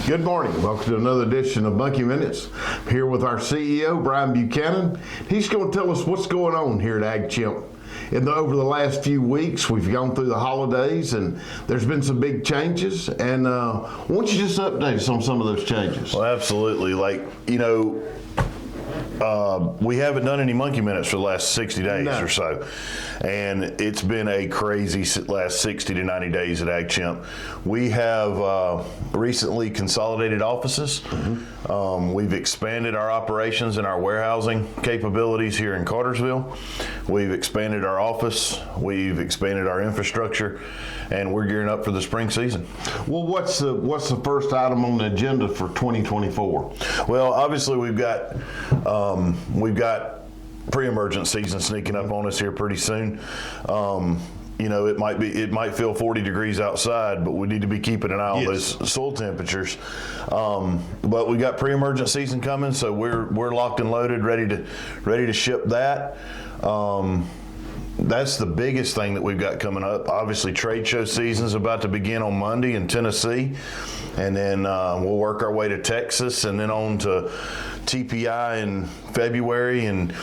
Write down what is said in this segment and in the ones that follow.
Good morning. Welcome to another edition of Monkey Minutes. Here with our CEO, Brian Buchanan. He's going to tell us what's going on here at AgChimp. Over the last few weeks, we've gone through the holidays, and there's been some big changes. And why don't you just update us on some of those changes? Well, absolutely. We haven't done any monkey minutes for the last 60 days or so. And it's been a crazy last 60 to 90 days at AgChimp. We have recently consolidated offices. We've expanded our operations and our warehousing capabilities here in Cartersville. We've expanded our office. We've expanded our infrastructure. And we're gearing up for the spring season. Well, what's the first item on the agenda for 2024? Well, obviously we've got pre-emergent season sneaking up on us here pretty soon. It might feel 40 degrees outside, but we need to be keeping an eye on those soil temperatures. But we got pre-emergent season coming, so we're locked and loaded, ready to ship that. That's the biggest thing that we've got coming up. Obviously, trade show season is about to begin on Monday in Tennessee, and then we'll work our way to Texas, and then on to TPI in February, and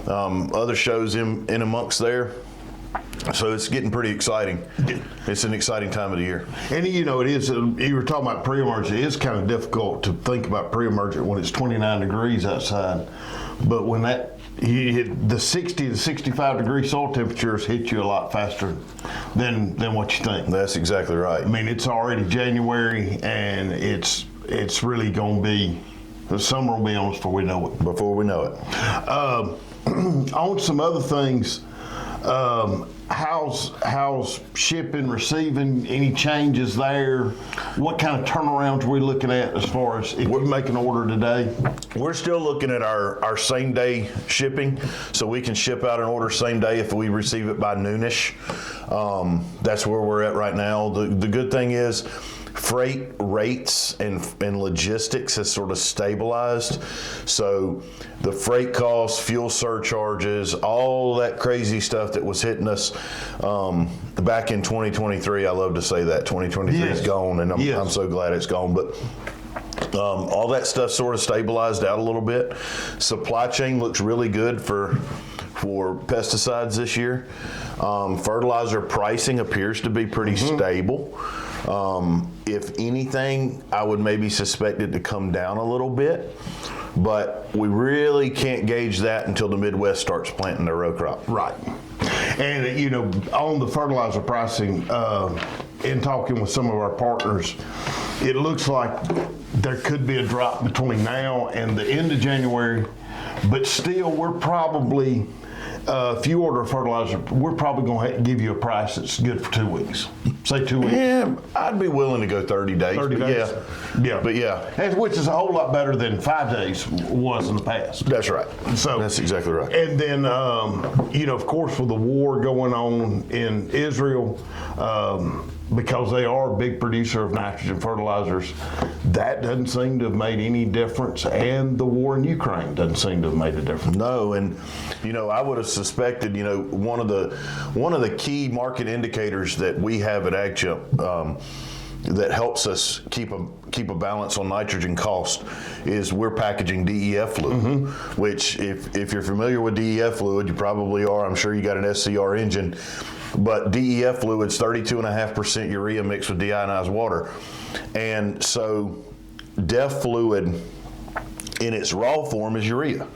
other shows in amongst there. So it's getting pretty exciting. It's an exciting time of the year. And it is, you were talking about pre-emergent. It is kind of difficult to think about pre-emergent when it's 29 degrees outside. But when you hit the 60 to 65 degree soil temperatures hit you a lot faster than what you think. That's exactly right. I mean, it's already January, and it's really going to be, the summer will be on us before we know it. Before we know it. On some other things, how's shipping, receiving, any changes there? What kind of turnarounds are we looking at as far as if we make an order today? We're still looking at our same day shipping, so we can ship out an order same day if we receive it by noonish. That's where we're at right now. The good thing is freight rates and logistics has sort of stabilized. So the freight costs, fuel surcharges, all that crazy stuff that was hitting us back in 2023, I love to say that 2023 is gone, and I'm so glad it's gone. But all that stuff sort of stabilized out a little bit. Supply chain looks really good for pesticides this year. Fertilizer pricing appears to be pretty stable. If anything, I would maybe suspect it to come down a little bit, but we really can't gauge that until the Midwest starts planting their row crop. Right. And, on the fertilizer pricing, in talking with some of our partners, it looks like there could be a drop between now and the end of January, but still we're probably, if you order a fertilizer, we're probably going to give you a price that's good for 2 weeks. Say 2 weeks. Yeah, I'd be willing to go 30 days. 30 days? Yeah. But yeah. Which is a whole lot better than 5 days was in the past. That's right. So that's exactly right. And then, of course, with the war going on in Israel, because they are a big producer of nitrogen fertilizers, that doesn't seem to have made any difference, and the war in Ukraine doesn't seem to have made a difference. No, and I would have suspected, one of the key market indicators that we have at AgChimp that helps us keep a balance on nitrogen cost is we're packaging DEF fluid, which if you're familiar with DEF fluid, you probably are. I'm sure you got an SCR engine. But DEF fluid's 32.5% urea mixed with deionized water. And so DEF fluid in its raw form is urea.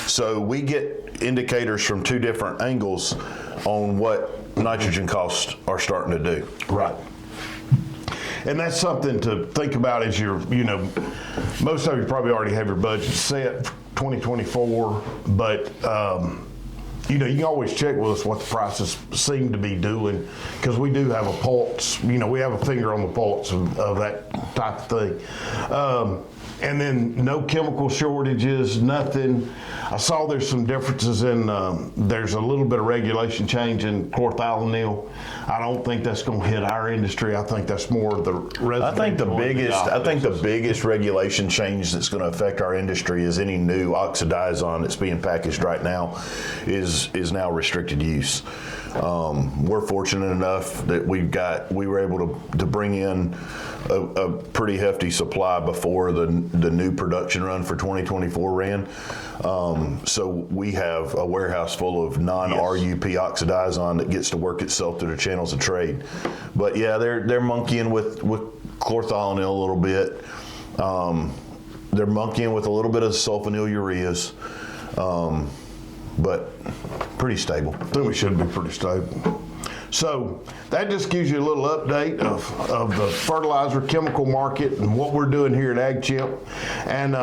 So we get indicators from two different angles on what nitrogen costs are starting to do. Right. And that's something to think about as you're, most of you probably already have your budget set for 2024, but you can always check with us what the prices seem to be doing, because we do have a pulse. We have a finger on the pulse of that type of thing. And then no chemical shortages, nothing. I saw there's some differences in, there's a little bit of regulation change in chlorothalonil. I don't think that's going to hit our industry. I think that's more the residential. I think the biggest regulation change that's going to affect our industry is any new oxidizon that's being packaged right now is now restricted use. We're fortunate enough that we were able to bring in a pretty hefty supply before the new production run for 2024 ran. So we have a warehouse full of non-RUP oxidizon that gets to work itself through the channels of trade. But yeah, they're monkeying with chlorthalonil a little bit. They're monkeying with a little bit of sulfonyl ureas, but pretty stable. I think we should be pretty stable. So that just gives you a little update of the fertilizer chemical market and what we're doing here at AgChimp. And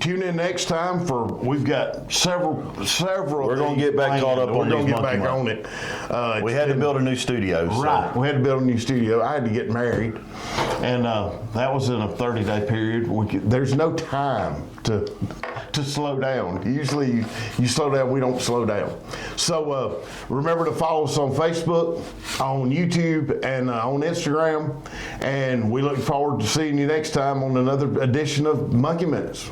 tune in next time for we've got several. We're going to get back caught up on these monkey back on it. We had to build a new studio. Right, we had to build a new studio. I had to get married, and that was in a 30-day period. There's no time to slow down. Usually you slow down, we don't slow down. So remember to follow us on Facebook, on YouTube, and on Instagram. And we look forward to seeing you next time on another edition of Monkey Minutes.